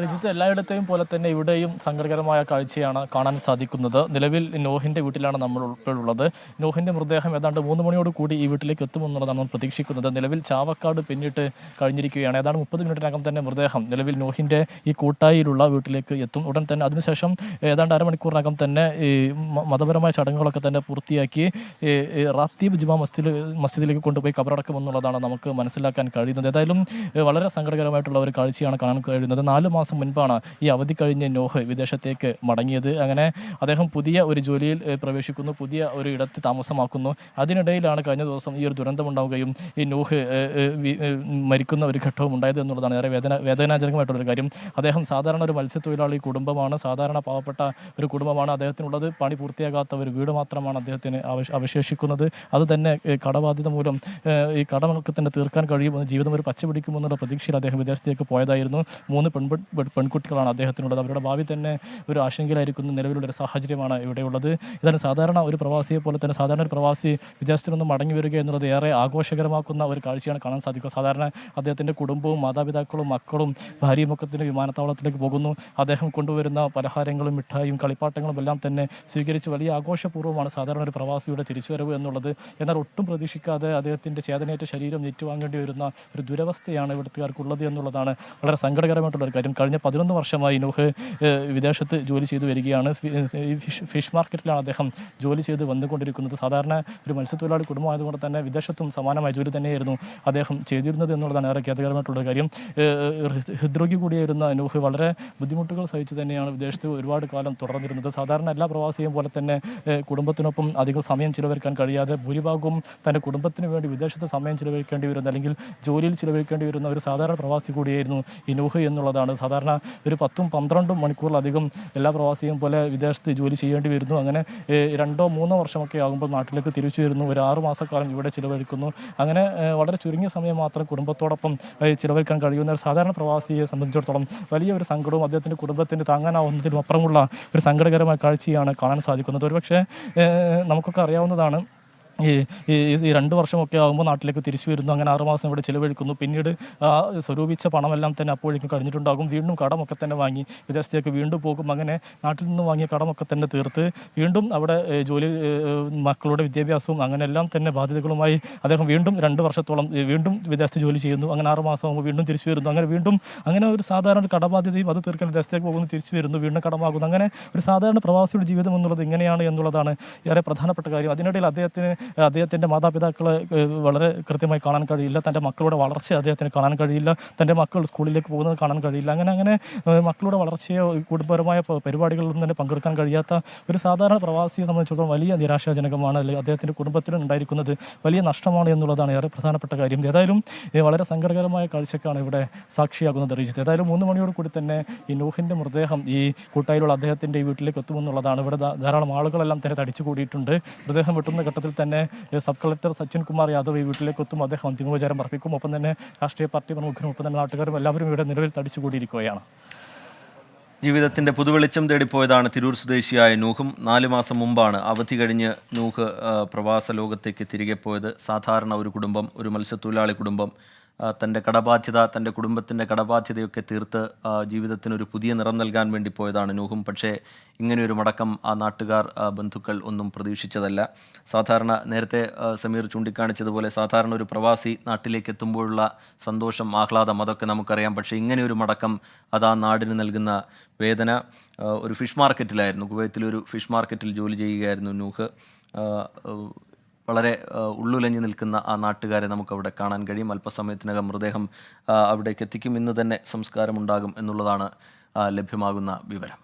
രജിത്ത് എല്ലായിടത്തെയും പോലെ തന്നെ ഇവിടെയും സങ്കടകരമായ കാഴ്ചയാണ് കാണാൻ സാധിക്കുന്നത്. നിലവിൽ നോഹിന്റെ വീട്ടിലാണ് നമ്മൾ ഉൾപ്പെടെയുള്ളത്. നോഹിന്റെ മൃതദേഹം ഏതാണ്ട് 3 മണിയോട് കൂടി ഈ വീട്ടിലേക്ക് എത്തുമെന്നുള്ളതാണ് നമ്മൾ പ്രതീക്ഷിക്കുന്നത്. നിലവിൽ ചാവക്കാട് പിന്നിട്ട് കഴിഞ്ഞിരിക്കുകയാണ്. ഏതാണ്ട് 30 മിനിറ്റിനകം തന്നെ മൃതദേഹം നിലവിൽ നോഹിന്റെ ഈ കൂട്ടായിലുള്ള വീട്ടിലേക്ക് എത്തും. ഉടൻ തന്നെ അതിനുശേഷം ഏതാണ്ട് അരമണിക്കൂറിനകം തന്നെ ഈ മതപരമായ ചടങ്ങുകളൊക്കെ തന്നെ പൂർത്തിയാക്കി റാത്തീബ് ജുമാ മസ്ജിദിലേക്ക് കൊണ്ടുപോയി കബറടക്കുമെന്നുള്ളതാണ് നമുക്ക് മനസ്സിലാക്കാൻ കഴിയുന്നത്. ഏതായാലും വളരെ സങ്കടകരമായിട്ടുള്ള ഒരു കാഴ്ചയാണ് കാണാൻ കഴിയുന്നത്. 4 മാസം മുൻപാണ് ഈ അവധി കഴിഞ്ഞ് നോഹ് വിദേശത്തേക്ക് മടങ്ങിയത്. അങ്ങനെ അദ്ദേഹം പുതിയ ഒരു ജോലിയിൽ പ്രവേശിക്കുന്നു, പുതിയ ഒരു ഇടത്ത് താമസമാക്കുന്നു. അതിനിടയിലാണ് കഴിഞ്ഞ ദിവസം ഈ ഒരു ദുരന്തമുണ്ടാവുകയും ഈ നോഹ് മരിക്കുന്ന ഒരു ഘട്ടവും ഉണ്ടായത് എന്നുള്ളതാണ് ഏറെ വേദനാജനകമായിട്ടുള്ളൊരു കാര്യം. അദ്ദേഹം സാധാരണ ഒരു മത്സ്യത്തൊഴിലാളി കുടുംബമാണ്, സാധാരണ പാവപ്പെട്ട ഒരു കുടുംബമാണ്. അദ്ദേഹത്തിനുള്ളത് പണി പൂർത്തിയാകാത്ത ഒരു വീട് മാത്രമാണ് അദ്ദേഹത്തിന് അവശേഷിക്കുന്നത്. അത് തന്നെ കടബാധ്യത മൂലം ഈ കടമൊക്കെ തന്നെ തീർക്കാൻ കഴിയുമെന്ന്, ജീവിതം ഒരു പച്ച പിടിക്കുമെന്നുള്ള പ്രതീക്ഷയിൽ അദ്ദേഹം വിദേശത്തേക്ക് പോയതായിരുന്നു. 3 പെൺകുട്ടികളാണ് അദ്ദേഹത്തിനുള്ളത്. അവരുടെ ഭാവി തന്നെ ഒരു ആശങ്കയിലായിരിക്കുന്ന നിലവിലുള്ളൊരു സാഹചര്യമാണ് ഇവിടെയുള്ളത്. ഇതാണ് സാധാരണ ഒരു പ്രവാസിയെ പോലെ തന്നെ സാധാരണ ഒരു പ്രവാസി വിദേശത്തിൽ നിന്ന് മടങ്ങി വരിക എന്നുള്ളത് ഏറെ ആഘോഷകരമാക്കുന്ന ഒരു കാഴ്ചയാണ് കാണാൻ സാധിക്കുക. സാധാരണ അദ്ദേഹത്തിൻ്റെ കുടുംബവും മാതാപിതാക്കളും മക്കളും ഭാര്യയും ഒക്കെ തന്നെ വിമാനത്താവളത്തിലേക്ക് പോകുന്നു. അദ്ദേഹം കൊണ്ടുവരുന്ന പലഹാരങ്ങളും മിഠായും കളിപ്പാട്ടങ്ങളും എല്ലാം തന്നെ സ്വീകരിച്ച് വലിയ ആഘോഷപൂർവ്വമാണ് സാധാരണ ഒരു പ്രവാസിയുടെ തിരിച്ചുവരവ് എന്നുള്ളത്. എന്നാൽ ഒട്ടും പ്രതീക്ഷിക്കാതെ അദ്ദേഹത്തിൻ്റെ ചേതനയേറ്റ ശരീരം ഏറ്റുവാങ്ങേണ്ടി വരുന്ന ഒരു ദുരവസ്ഥയാണ് ഇവിടുത്തുകാർക്കുള്ളത് എന്നുള്ളതാണ് വളരെ സങ്കടകരമായിട്ടുള്ളൊരു കാര്യം. കഴിഞ്ഞ 11 വർഷമായി നോഹ് വിദേശത്ത് ജോലി ചെയ്തു വരികയാണ്. ഫിഷ് മാർക്കറ്റിലാണ് അദ്ദേഹം ജോലി ചെയ്ത് വന്നുകൊണ്ടിരിക്കുന്നത്. സാധാരണ ഒരു മത്സ്യത്തൊഴിലാളി കുടുംബമായതുകൊണ്ട് തന്നെ വിദേശത്തും സമാനമായ ജോലി തന്നെയായിരുന്നു അദ്ദേഹം ചെയ്തിരുന്നത് എന്നുള്ളതാണ് ഏറെ ഖേദകരമായിട്ടുള്ള കാര്യം. ഹൃദ്രോഗി കൂടിയായിരുന്ന നോഹ് വളരെ ബുദ്ധിമുട്ടുകൾ സഹിച്ച് തന്നെയാണ് വിദേശത്ത് ഒരുപാട് കാലം തുടർന്നിരുന്നത്. സാധാരണ എല്ലാ പ്രവാസിയും പോലെ തന്നെ കുടുംബത്തിനൊപ്പം അധികം സമയം ചിലവഴിക്കാൻ കഴിയാതെ ഭൂരിഭാഗവും തൻ്റെ കുടുംബത്തിന് വേണ്ടി വിദേശത്ത് സമയം ചിലവഴിക്കേണ്ടി വരുന്ന അല്ലെങ്കിൽ ജോലിയിൽ ചിലവഴിക്കേണ്ടി വരുന്ന ഒരു സാധാരണ പ്രവാസി കൂടിയായിരുന്നു ഈ നോഹ് എന്നുള്ളതാണ്. സാധാരണ ഒരു 10-12 മണിക്കൂറിലധികം എല്ലാ പ്രവാസിയും പോലെ വിദേശത്ത് ജോലി ചെയ്യേണ്ടി വരുന്നു. അങ്ങനെ 2-3 വർഷമൊക്കെ ആകുമ്പോൾ നാട്ടിലേക്ക് തിരിച്ചു വരുന്നു. ഒരു 6 മാസക്കാലം ഇവിടെ ചിലവഴിക്കുന്നു. അങ്ങനെ വളരെ ചുരുങ്ങിയ സമയം മാത്രം കുടുംബത്തോടൊപ്പം ചിലവഴിക്കാൻ കഴിയുന്ന ഒരു സാധാരണ പ്രവാസിയെ സംബന്ധിച്ചിടത്തോളം വലിയ ഒരു സങ്കടവും അദ്ദേഹത്തിൻ്റെ കുടുംബത്തിന് താങ്ങാനാവുന്നതിനും അപ്പുറമുള്ള ഒരു സങ്കടകരമായ കാഴ്ചയാണ് കാണാൻ സാധിക്കുന്നത്. ഒരുപക്ഷെ നമുക്കൊക്കെ അറിയാവുന്നതാണ്, ഈ 2 വർഷമൊക്കെ ആകുമ്പോൾ നാട്ടിലേക്ക് തിരിച്ചു വരുന്നു. അങ്ങനെ 6 മാസം ഇവിടെ ചിലവഴിക്കുന്നു. പിന്നീട് സ്വരൂപിച്ച പണമെല്ലാം തന്നെ അപ്പോഴേക്കും കഴിഞ്ഞിട്ടുണ്ടാകും. വീണ്ടും കടമൊക്കെ തന്നെ വാങ്ങി വിദേശത്തേക്ക് വീണ്ടും പോകും. അങ്ങനെ നാട്ടിൽ നിന്ന് വാങ്ങിയ കടമൊക്കെ തന്നെ തീർത്ത് വീണ്ടും അവിടെ ജോലി, മക്കളുടെ വിദ്യാഭ്യാസവും അങ്ങനെയെല്ലാം തന്നെ ബാധ്യതകളുമായി അദ്ദേഹം വീണ്ടും 2 വർഷത്തോളം വീണ്ടും വിദേശത്ത് ജോലി ചെയ്യുന്നു. അങ്ങനെ 6 മാസം ആകുമ്പോൾ വീണ്ടും തിരിച്ചു വരുന്നു. അങ്ങനെ ഒരു സാധാരണ കടബാധ്യതയും അത് തീർക്കാൻ വിദേശത്തേക്ക് പോകുന്നു, തിരിച്ചു വരുന്നു, വീണ്ടും കടമാകുന്നു. അങ്ങനെ ഒരു സാധാരണ പ്രവാസിയുടെ ജീവിതം എന്നുള്ളത് ഇങ്ങനെയാണ് എന്നുള്ളതാണ് ഏറെ പ്രധാനപ്പെട്ട കാര്യം. അതിനിടയിൽ അദ്ദേഹത്തിൻ്റെ മാതാപിതാക്കളെ വളരെ കൃത്യമായി കാണാൻ കഴിയില്ല. തൻ്റെ മക്കളുടെ വളർച്ച അദ്ദേഹത്തിന് കാണാൻ കഴിയില്ല. തൻ്റെ മക്കൾ സ്കൂളിലേക്ക് പോകുന്നത് കാണാൻ കഴിയില്ല. അങ്ങനെ മക്കളുടെ വളർച്ചയോ കുടുംബപരമായ പരിപാടികളിലൊന്നും തന്നെ പങ്കെടുക്കാൻ കഴിയാത്ത ഒരു സാധാരണ പ്രവാസിയെ സംബന്ധിച്ചിടത്തോളം വലിയ നിരാശാജനകമാണ്. അല്ലെങ്കിൽ അദ്ദേഹത്തിൻ്റെ കുടുംബത്തിനും ഉണ്ടായിരിക്കുന്നത് വലിയ നഷ്ടമാണ് എന്നുള്ളതാണ് ഏറെ പ്രധാനപ്പെട്ട കാര്യം. ഏതായാലും വളരെ സങ്കടകരമായ കാഴ്ചക്കാണ് ഇവിടെ സാക്ഷിയാകുന്നത് രജിത്ത്. ഏതായാലും 3 മണിയോട് കൂടി തന്നെ ഈ നോഹിൻ്റെ മൃതദേഹം ഈ കൂട്ടായിലുള്ള അദ്ദേഹത്തിൻ്റെ ഈ വീട്ടിലേക്ക് എത്തുമെന്നുള്ളതാണ്. ഇവിടെ ധാരാളം ആളുകളെല്ലാം തന്നെ തടിച്ചു കൂടിയിട്ടുണ്ട്. മൃതദേഹം വെട്ടുന്ന ഘട്ടത്തിൽ തന്നെ സബ് കളക്ടർ സച്ചിൻ കുമാർ യാദവ് ഈ വീട്ടിലേക്ക് എത്തും. അദ്ദേഹം അന്തിമോപചാരം അർപ്പിക്കും. ഒപ്പം തന്നെ രാഷ്ട്രീയ പാർട്ടി പ്രമുഖരും ഒപ്പം തന്നെ നാട്ടുകാരും എല്ലാവരും ഇവിടെ നിലവിൽ തടിച്ചുകൂടിയിരിക്കുകയാണ്. ജീവിതത്തിൻ്റെ പുതുവെളിച്ചം തേടിപ്പോയതാണ് തിരൂർ സ്വദേശിയായ നൂഹും. 4 മാസം മുമ്പാണ് അവധി കഴിഞ്ഞ് നൂഹ് പ്രവാസ ലോകത്തേക്ക് തിരികെ പോയത്. സാധാരണ ഒരു കുടുംബം, ഒരു മത്സ്യത്തൊഴിലാളി കുടുംബം, തൻ്റെ കടബാധ്യത, തൻ്റെ കുടുംബത്തിൻ്റെ കടബാധ്യതയൊക്കെ തീർത്ത് ജീവിതത്തിനൊരു പുതിയ നിറം നൽകാൻ വേണ്ടി പോയതാണ് നൂഹും. പക്ഷേ ഇങ്ങനെയൊരു മടക്കം ആ നാട്ടുകാർ, ബന്ധുക്കൾ ഒന്നും പ്രതീക്ഷിച്ചതല്ല. സാധാരണ നേരത്തെ സമീർ ചൂണ്ടിക്കാണിച്ചതുപോലെ സാധാരണ ഒരു പ്രവാസി നാട്ടിലേക്ക് എത്തുമ്പോഴുള്ള സന്തോഷം, ആഹ്ലാദം അതൊക്കെ നമുക്കറിയാം. പക്ഷേ ഇങ്ങനെയൊരു മടക്കം അത് ആ നാടിന് നൽകുന്ന വേദന. ഒരു ഫിഷ് മാർക്കറ്റിലായിരുന്നു, കുവൈത്തിലൊരു ഫിഷ് മാർക്കറ്റിൽ ജോലി ചെയ്യുകയായിരുന്നു നൂഹ്. വളരെ ഉള്ളുലഞ്ഞു നിൽക്കുന്ന ആ നാട്ടുകാരെ നമുക്കവിടെ കാണാൻ കഴിയും. അല്പസമയത്തിനകം മൃതദേഹം അവിടേക്ക് എത്തിക്കും. ഇന്ന് തന്നെ സംസ്കാരമുണ്ടാകും എന്നുള്ളതാണ് ലഭ്യമാകുന്ന വിവരം.